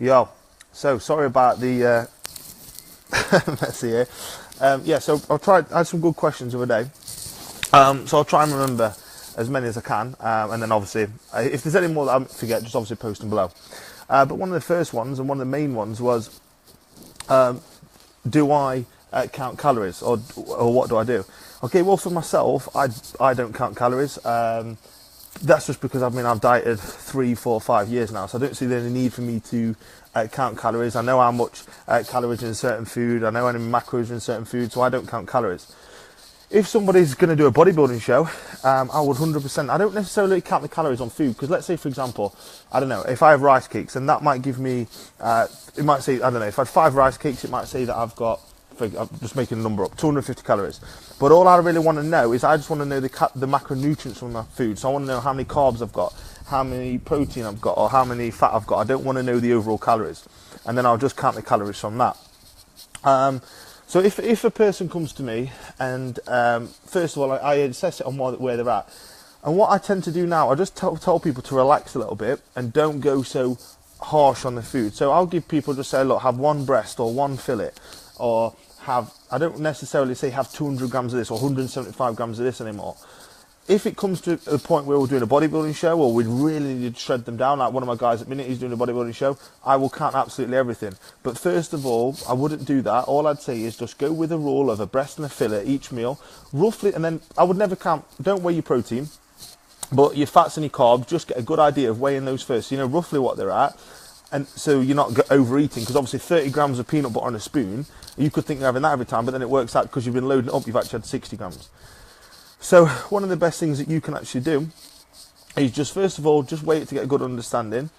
Yo, so sorry about the messy here. Yeah, so I had some good questions the other day. So I'll try and remember as many as I can, and then obviously, if there's any more that I forget, just obviously post them below. But one of the first ones and one of the main ones was, do I count calories, or what do I do? Okay, well for myself, I don't count calories. That's just because I've dieted 3, 4, 5 years now, so I don't see any need for me to count calories. I know how much calories in certain food, I know how many macros in certain food, so I don't count calories. If somebody's going to do a bodybuilding show, I would 100%, I don't necessarily count the calories on food, because let's say, for example, I don't know, if I have rice cakes, and that might give me, it might say, I don't know, if I had 5 rice cakes, it might say that I've got, I'm just making a number up, 250 calories. But all I really want to know is I just want to know the macronutrients from my food. So I want to know how many carbs I've got, how many protein I've got, or how many fat I've got. I don't want to know the overall calories. And then I'll just count the calories from that. So if a person comes to me and, first of all, I assess it on where they're at. And what I tend to do now, I just tell people to relax a little bit and don't go so harsh on the food. So I'll give people, just say, look, have 1 breast or 1 fillet, or I don't necessarily say have 200 grams of this or 175 grams of this anymore. If it comes to the point where we're doing a bodybuilding show, or we really need to shred them down, like one of my guys at the minute, he's doing a bodybuilding show, I will count absolutely everything. But first of all, I wouldn't do that. All I'd say is just go with a rule of a breast and a fillet each meal, roughly, and then I would never count, don't weigh your protein, but your fats and your carbs, just get a good idea of weighing those first, so you know roughly what they're at. And so you're not overeating, because obviously 30 grams of peanut butter on a spoon, you could think you're having that every time, but then it works out because you've been loading it up, you've actually had 60 grams. So one of the best things that you can actually do is just, first of all, just weigh it to get a good understanding,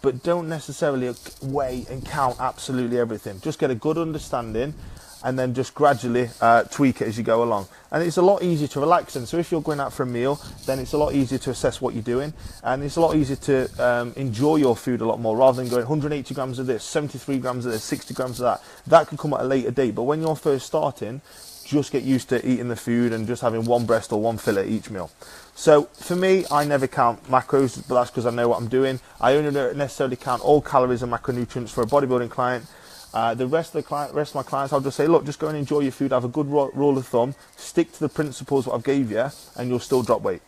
but don't necessarily weigh and count absolutely everything. Just get a good understanding and then just gradually tweak it as you go along. And it's a lot easier to relax in. So if you're going out for a meal, then it's a lot easier to assess what you're doing, and it's a lot easier to enjoy your food a lot more, rather than going 180 grams of this, 73 grams of this, 60 grams of that. That could come at a later date, but when you're first starting, just get used to eating the food and just having 1 breast or 1 fillet each meal. So for me, I never count macros, but that's because I know what I'm doing. I only don't necessarily count all calories and macronutrients for a bodybuilding client. The rest of my clients, I'll just say, look, just go and enjoy your food, have a good rule of thumb, stick to the principles what I've gave you, and you'll still drop weight.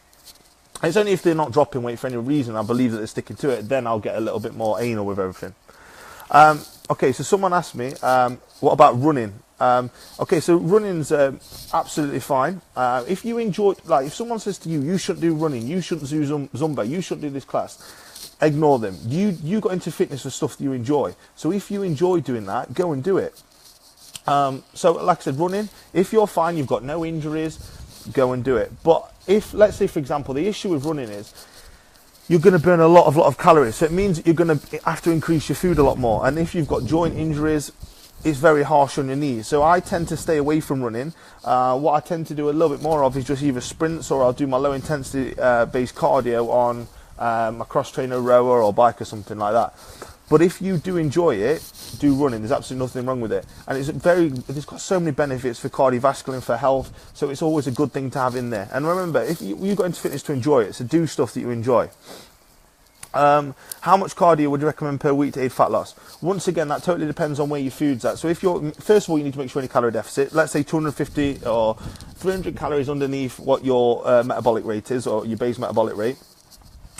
And it's only if they're not dropping weight for any reason, I believe that they're sticking to it, then I'll get a little bit more anal with everything. Okay, so someone asked me, what about running? Okay, so running's absolutely fine. If you enjoy, like if someone says to you, you shouldn't do running, you shouldn't do Zumba, you shouldn't do this class, ignore them. You got into fitness for stuff that you enjoy. So if you enjoy doing that, go and do it. So like I said, running, if you're fine, you've got no injuries, go and do it. But if, let's say for example, the issue with running is you're going to burn a lot of calories. So it means that you're going to have to increase your food a lot more. And if you've got joint injuries, it's very harsh on your knees. So I tend to stay away from running. What I tend to do a little bit more of is just either sprints, or I'll do my low intensity based cardio on my cross trainer rower or bike or something like that. But if you do enjoy it, do running. There's absolutely nothing wrong with it, and it's got so many benefits for cardiovascular and for health. So it's always a good thing to have in there. And remember, if you got into fitness to enjoy it, so do stuff that you enjoy. How much cardio would you recommend per week to aid fat loss? Once again, that totally depends on where your food's at. So if you're, first of all, you need to make sure you're in a calorie deficit. Let's say 250 or 300 calories underneath what your metabolic rate is, or your base metabolic rate.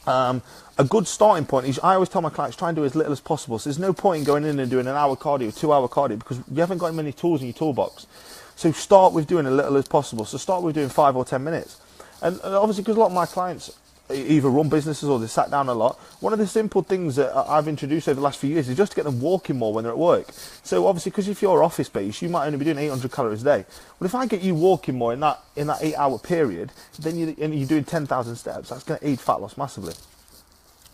A good starting point is, I always tell my clients, try and do as little as possible. So there's no point in going in and doing an hour cardio, 2 hour cardio, because you haven't got many tools in your toolbox. So start with doing as little as possible. So start with doing 5 or 10 minutes. And obviously, because a lot of my clients either run businesses or they sat down a lot, one of the simple things that I've introduced over the last few years is just to get them walking more when they're at work. So obviously, because if you're office based, you might only be doing 800 calories a day. Well, if I get you walking more in that 8 hour period, then you're doing 10,000 steps. That's going to aid fat loss massively.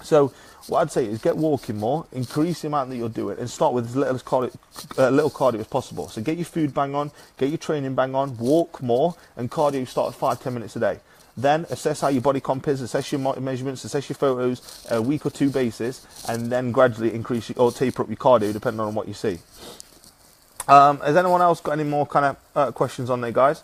So what I'd say is get walking more, increase the amount that you're doing, and start with as little cardio as possible. So get your food bang on, get your training bang on, walk more, and cardio start at 5-10 minutes a day. Then assess how your body comp is, assess your measurements, assess your photos, a week or 2 basis, and then gradually increase or taper up your cardio depending on what you see. Has anyone else got any more kind of questions on there, guys?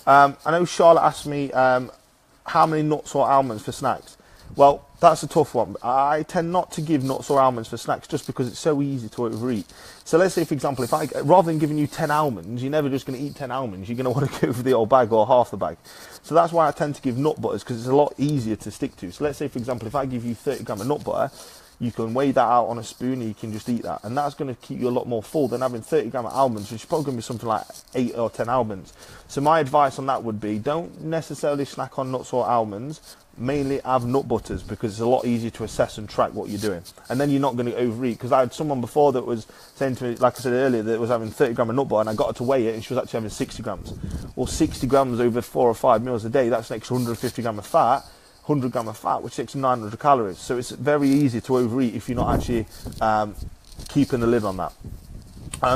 I know Charlotte asked me how many nuts or almonds for snacks. Well, that's a tough one. I tend not to give nuts or almonds for snacks just because it's so easy to overeat. So let's say, for example, if rather than giving you 10 almonds, you're never just going to eat 10 almonds. You're going to want to go for the whole bag or half the bag. So that's why I tend to give nut butters, because it's a lot easier to stick to. So let's say, for example, if I give you 30 gram of nut butter, you can weigh that out on a spoon and you can just eat that. And that's going to keep you a lot more full than having 30 gram of almonds, which is probably going to be something like 8 or 10 almonds. So my advice on that would be, don't necessarily snack on nuts or almonds. Mainly have nut butters, because it's a lot easier to assess and track what you're doing. And then you're not going to overeat. Because I had someone before that was saying to me, like I said earlier, that was having 30 gram of nut butter, and I got her to weigh it and she was actually having 60 grams. Well, 60 grams over 4 or 5 meals a day, that's an extra 150 gram of fat. 100 gram of fat, which takes 900 calories. So it's very easy to overeat if you're not actually keeping the lid on that.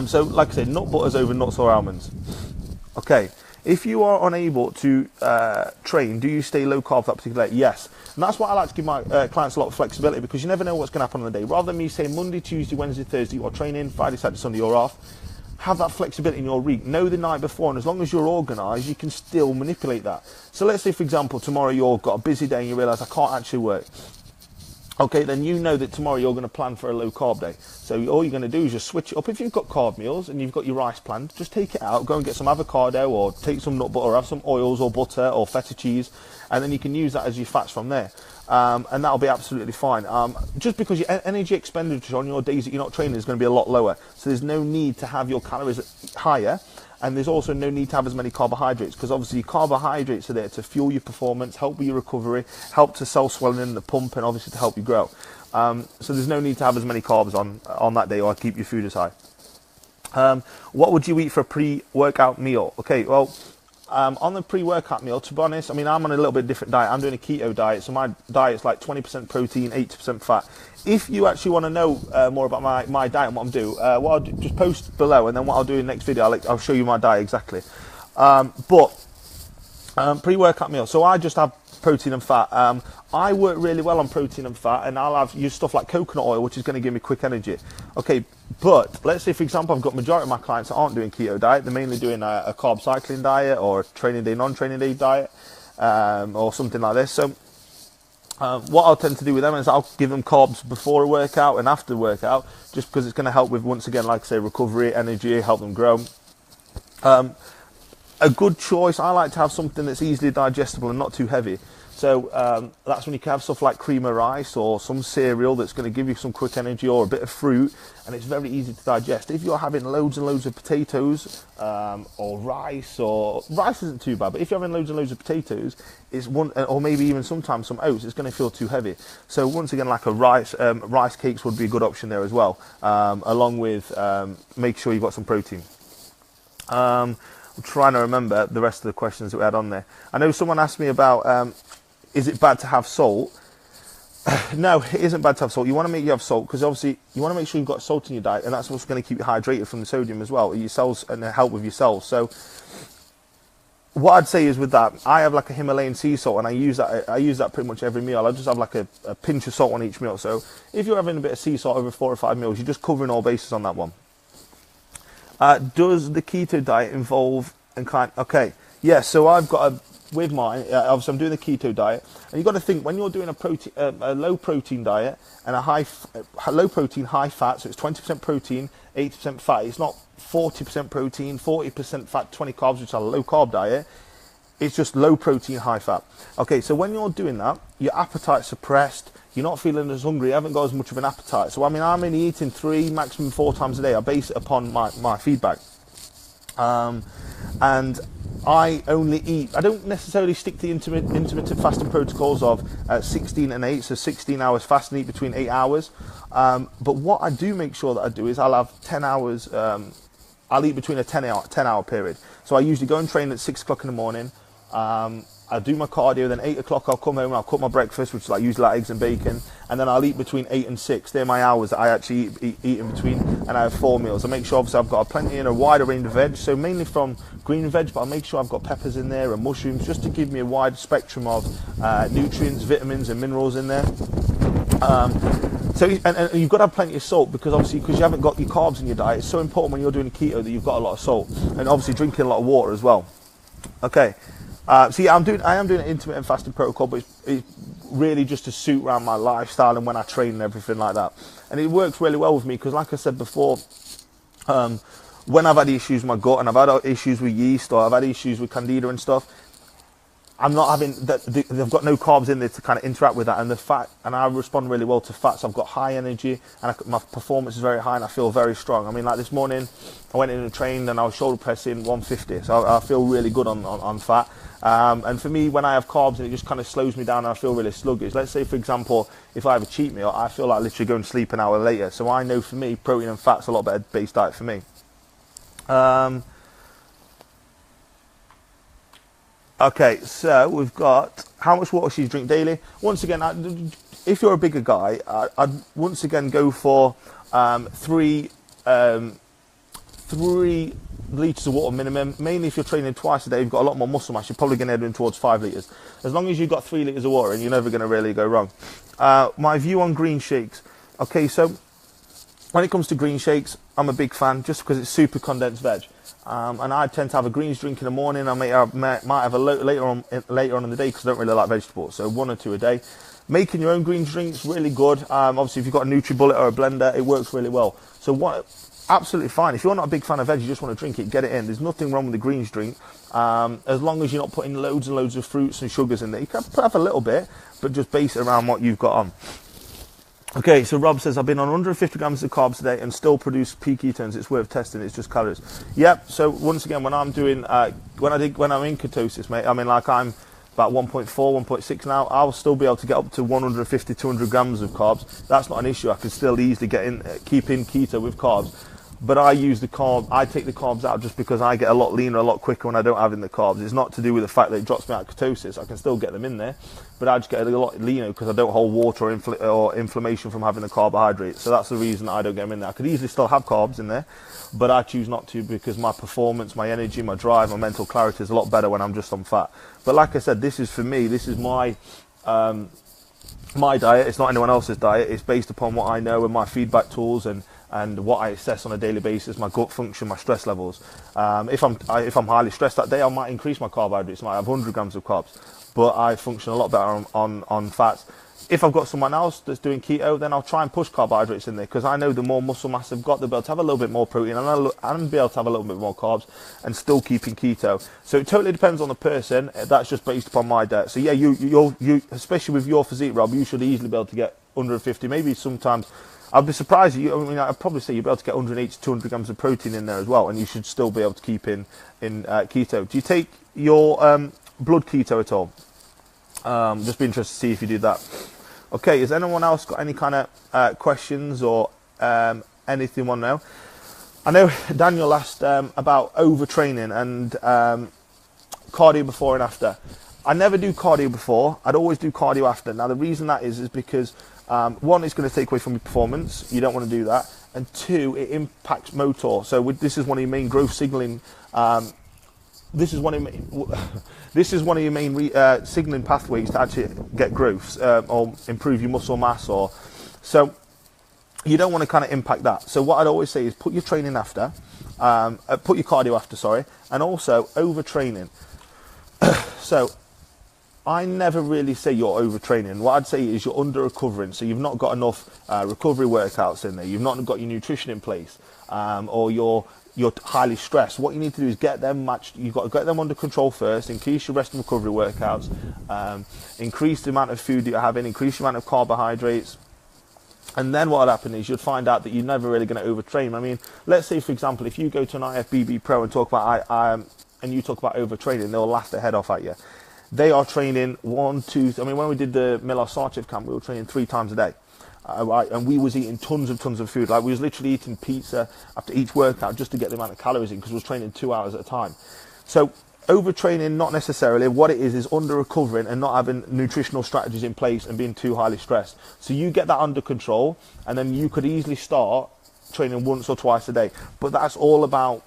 So like I said, nut butters over nuts or almonds. Okay, if you are unable to train, do you stay low carb that particular day? Yes. And that's why I like to give my clients a lot of flexibility, because you never know what's going to happen on the day. Rather than me saying Monday, Tuesday, Wednesday, Thursday you're training, Friday, Saturday, Sunday you're off, have that flexibility in your week. Know the night before, and as long as you're organised, you can still manipulate that. So let's say, for example, tomorrow you've got a busy day and you realise I can't actually work. Okay, then you know that tomorrow you're going to plan for a low carb day. So all you're going to do is just switch it up. If you've got carb meals and you've got your rice planned, just take it out, go and get some avocado, or take some nut butter, or have some oils or butter or feta cheese, and then you can use that as your fats from there. And that'll be absolutely fine. Just because your energy expenditure on your days that you're not training is going to be a lot lower. So there's no need to have your calories higher. And there's also no need to have as many carbohydrates, because obviously carbohydrates are there to fuel your performance, help with your recovery, help to cell swelling in the pump, and obviously to help you grow. So there's no need to have as many carbs on that day, or keep your food as high. What would you eat for a pre-workout meal? Okay, well, on the pre-workout meal, to be honest, I mean, I'm on a little bit different diet. I'm doing a keto diet, so my diet's like 20% protein, 80% fat. If you actually want to know more about my diet and what I'm doing, what I'll do, just post below, and then what I'll do in the next video, I'll show you my diet exactly. Pre-workout meal, so I just have protein and fat. I work really well on protein and fat, and I'll use stuff like coconut oil, which is going to give me quick energy. Okay, but let's say, for example, I've got majority of my clients that aren't doing keto diet. They're mainly doing a carb cycling diet, or a training day, non-training day diet, or something like this. So what I'll tend to do with them is I'll give them carbs before a workout and after the workout, just because it's going to help with, once again, like I say, recovery, energy, help them grow. A good choice, I like to have something that's easily digestible and not too heavy. So that's when you can have stuff like cream of rice, or some cereal that's going to give you some quick energy, or a bit of fruit, and it's very easy to digest. If you're having loads and loads of potatoes, or rice isn't too bad, but if you're having loads and loads of potatoes, or maybe even sometimes some oats, it's going to feel too heavy. So once again, like a rice cakes would be a good option there as well, along with make sure you've got some protein. I'm trying to remember the rest of the questions that we had on there. I know someone asked me about, is it bad to have salt? No, it isn't bad to have salt. You want to make you have salt, because obviously you want to make sure you've got salt in your diet, and that's what's going to keep you hydrated from the sodium as well, your cells, and help with your cells. So what I'd say is, with that, I have like a Himalayan sea salt, and I use that pretty much every meal. I just have like a pinch of salt on each meal. So if you're having a bit of sea salt over 4 or 5 meals, you're just covering all bases on that one. Does the keto diet involve okay, yeah, so I've got with mine, obviously I'm doing the keto diet, and you've got to think, when you're doing a low protein diet and a low protein, high fat, so it's 20% protein, 80% fat, it's not 40% protein, 40% fat, 20 carbs, which is a low carb diet. It's just low protein, high fat. Okay, so when you're doing that, your appetite's suppressed, you're not feeling as hungry, you haven't got as much of an appetite. So I mean, I'm only eating 3, maximum 4 times a day. I base it upon my feedback. And I only eat, I don't necessarily stick to the intermittent fasting protocols of 16 and 8, so 16 hours fast and eat between 8 hours. But what I do make sure that I do is I'll have 10 hours, I'll eat between a 10 hour period. So I usually go and train at 6 o'clock in the morning. I'll do my cardio, then 8 o'clock I'll come home and I'll cook my breakfast, which is like usually like eggs and bacon, and then I'll eat between 8 and 6. They're my hours that I actually eat in between, and I have 4 meals. I make sure obviously I've got plenty in a wider range of veg, so mainly from green veg, but I'll make sure I've got peppers in there and mushrooms, just to give me a wide spectrum of nutrients, vitamins and minerals in there. So and you've got to have plenty of salt, because obviously, because you haven't got your carbs in your diet, it's so important when you're doing keto that you've got a lot of salt, and obviously drinking a lot of water as well. Okay. So yeah, I am doing an intermittent fasting protocol, but it's really just to suit around my lifestyle and when I train and everything like that. And it works really well with me because, like I said before, when I've had issues with my gut and I've had issues with yeast or I've had issues with candida and stuff, I'm not having that. They've got no carbs in there to kind of interact with that, and the fat, and I respond really well to fats. I've got high energy, and my performance is very high, and I feel very strong. I mean, like this morning, I went in and trained, and I was shoulder pressing 150, so I feel really good on fat. And for me, when I have carbs, and it just kind of slows me down, and I feel really sluggish. Let's say, for example, if I have a cheat meal, I feel like literally going to sleep an hour later. So I know for me, protein and fat's a lot better base diet for me. Okay, so we've got how much water should you drink daily. Once again, if you're a bigger guy, I'd once again go for 3 litres of water minimum. Mainly if you're training twice a day, you've got a lot more muscle mass, you're probably going to head in towards 5 litres. As long as you've got 3 litres of water, and you're never going to really go wrong. My view on green shakes. Okay, so when it comes to green shakes, I'm a big fan just because it's super condensed veg. And I tend to have a greens drink in the morning. I might have a later on in the day because I don't really like vegetables. So 1 or 2 a day. Making your own greens drinks really good. Obviously, if you've got a NutriBullet or a blender, it works really well. So absolutely fine. If you're not a big fan of veg, you just want to drink it, get it in. There's nothing wrong with the greens drink, as long as you're not putting loads and loads of fruits and sugars in there. You can have a little bit, but just base it around what you've got on. Okay, so Rob says, I've been on 150 grams of carbs today and still produce peak ketones. It's worth testing. It's just calories. Yep. So once again, when I'm doing, when I'm in ketosis, mate, I mean, like I'm about 1.4, 1.6 now, I'll still be able to get up to 150, 200 grams of carbs. That's not an issue. I can still easily keep in keto with carbs. But I take the carbs out just because I get a lot leaner a lot quicker when I don't have in the carbs. It's not to do with the fact that it drops me out of ketosis. I can still get them in there, but I just get a lot leaner because I don't hold water or inflammation from having the carbohydrates. So that's the reason I don't get them in there. I could easily still have carbs in there, but I choose not to because my performance, my energy, my drive, my mental clarity is a lot better when I'm just on fat. But like I said, this is for me. This is my diet. It's not anyone else's diet. It's based upon what I know and my feedback tools and what I assess on a daily basis, my gut function, my stress levels. If I'm highly stressed that day, I might increase my carbohydrates. I might have 100 grams of carbs, but I function a lot better on fats. If I've got someone else that's doing keto, then I'll try and push carbohydrates in there because I know the more muscle mass they've got, they'll be able to have a little bit more protein and be able to have a little bit more carbs and still keeping keto. So it totally depends on the person. That's just based upon my diet. So yeah, you especially with your physique, Rob, you should easily be able to get 150, maybe sometimes. I'd be surprised. I'd probably say you'll be able to get 180 to 200 grams of protein in there as well, and you should still be able to keep in keto. Do you take your blood keto at all? Just be interested to see if you do that. Okay, has anyone else got any kind of questions or anything you want to know? I know Daniel asked about overtraining and cardio before and after. I never do cardio before. I'd always do cardio after. Now, the reason that is because one, it's going to take away from your performance. You don't want to do that. And two, it impacts motor. So this is one of your main growth signaling. This is one of your main signaling pathways to actually get growth or improve your muscle mass. So you don't want to kind of impact that. So what I'd always say is put your training after, put your cardio after, sorry, and also overtraining. So I never really say you're overtraining. What I'd say is you're under recovering. So you've not got enough recovery workouts in there. You've not got your nutrition in place, or you're highly stressed. What you need to do is get them matched. You've got to get them under control first. Increase your rest and recovery workouts. Increase the amount of food that you're having. Increase the amount of carbohydrates. And then what would happen is you'd find out that you're never really going to overtrain. I mean, let's say, for example, if you go to an IFBB Pro and talk about and you talk about overtraining, they'll laugh their head off at you. They are training 1, 2. I mean, when we did the Milos Sarchev camp, we were training 3 times a day, and we was eating tons of food. Like we was literally eating pizza after each workout just to get the amount of calories in because we was training 2 hours at a time. So overtraining, not necessarily. What it is under recovering and not having nutritional strategies in place and being too highly stressed. So you get that under control, and then you could easily start training once or twice a day. But that's all about.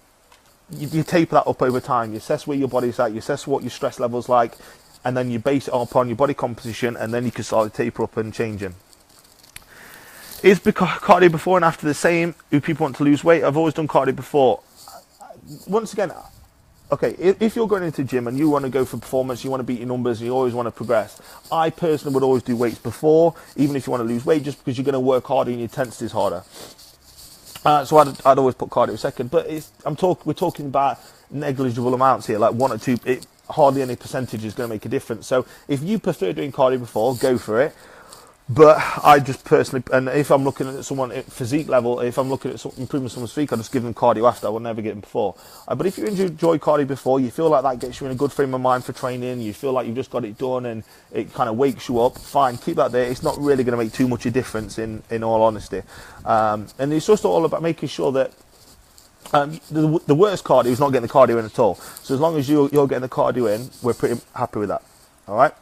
You taper that up over time. You assess where your body's at, you assess what your stress level's like, and then you base it upon your body composition, and then you can start to taper up and change them. Is cardio before and after the same? Do people want to lose weight? I've always done cardio before. Once again, okay, if you're going into the gym and you want to go for performance, you want to beat your numbers, and you always want to progress, I personally would always do weights before, even if you want to lose weight, just because you're going to work harder and your intensity is harder. So I'd always put cardio second, but we're talking about negligible amounts here, like 1 or 2. Hardly any percentage is going to make a difference. So if you prefer doing cardio before, go for it. But I just personally, and if I'm looking at someone at physique level, if I'm looking at improving someone's physique, I'll just give them cardio after. I will never get them before. But if you enjoy cardio before, you feel like that gets you in a good frame of mind for training, you feel like you've just got it done and it kind of wakes you up, fine, keep that there. It's not really going to make too much a difference in all honesty. And it's just all about making sure that the worst cardio is not getting the cardio in at all. So as long as you're getting the cardio in, we're pretty happy with that. All right.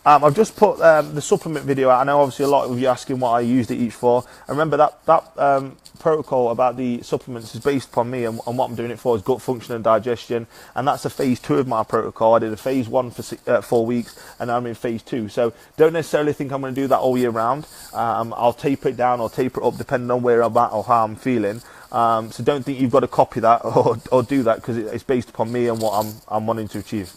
I've just put the supplement video out. I know obviously a lot of you asking what I used it each for. And remember that protocol about the supplements is based upon me, and what I'm doing it for is gut function and digestion. And that's a phase 2 of my protocol. I did a phase 1 for 4 weeks, and now I'm in phase 2. So don't necessarily think I'm going to do that all year round. I'll taper it down or taper it up depending on where I'm at or how I'm feeling. So don't think you've got to copy that or do that, because it's based upon me and what I'm wanting to achieve.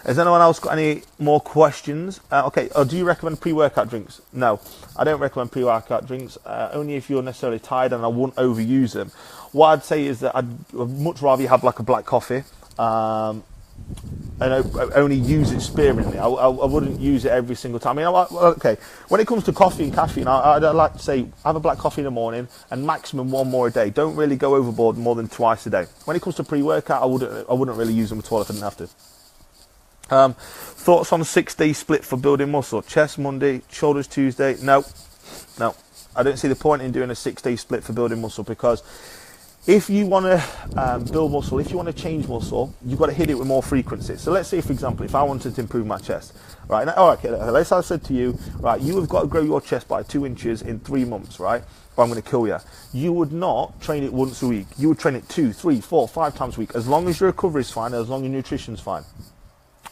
Has anyone else got any more questions? Okay, do you recommend pre-workout drinks? No, I don't recommend pre-workout drinks, only if you're necessarily tired, and I wouldn't overuse them. What I'd say is that I'd much rather you have like a black coffee, and only use it sparingly. I wouldn't use it every single time. I mean, okay, when it comes to coffee and caffeine, I'd like to say have a black coffee in the morning and maximum 1 more a day. Don't really go overboard more than twice a day. When it comes to pre-workout, I wouldn't really use them at all if I didn't have to. Thoughts on a 6-day split for building muscle? Chest Monday, shoulders Tuesday? No. I don't see the point in doing a 6-day split for building muscle, because if you want to build muscle, if you want to change muscle, you've got to hit it with more frequency. So let's say, for example, if I wanted to improve my chest, right? Now, okay, let's say I said to you, right, you have got to grow your chest by 2 inches in 3 months, right? Or I'm going to kill you. You would not train it once a week. You would train it 2, 3, 4, 5 times a week, as long as your recovery is fine, as long as your nutrition's fine.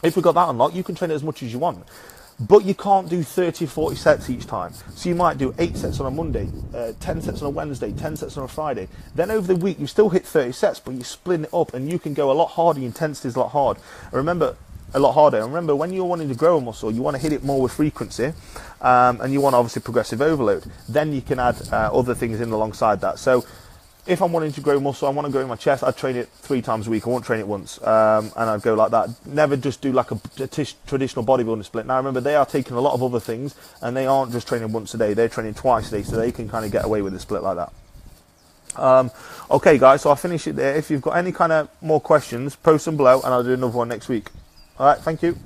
If we got that unlocked, you can train it as much as you want. But you can't do 30, 40 sets each time. So you might do 8 sets on a Monday, 10 sets on a Wednesday, 10 sets on a Friday. Then over the week, you still hit 30 sets, but you split it up and you can go a lot harder. Your intensity is a lot harder. A lot harder. And remember, when you're wanting to grow a muscle, you want to hit it more with frequency, and you want obviously progressive overload. Then you can add other things in alongside that. So if I'm wanting to grow muscle, I want to grow in my chest, I'd train it 3 times a week. I won't train it once, and I'd go like that. Never just do like a traditional bodybuilding split. Now remember, they are taking a lot of other things, and they aren't just training once a day. They're training twice a day, so they can kind of get away with a split like that. Okay, guys, so I'll finish it there. If you've got any kind of more questions, post them below, and I'll do another one next week. All right, thank you.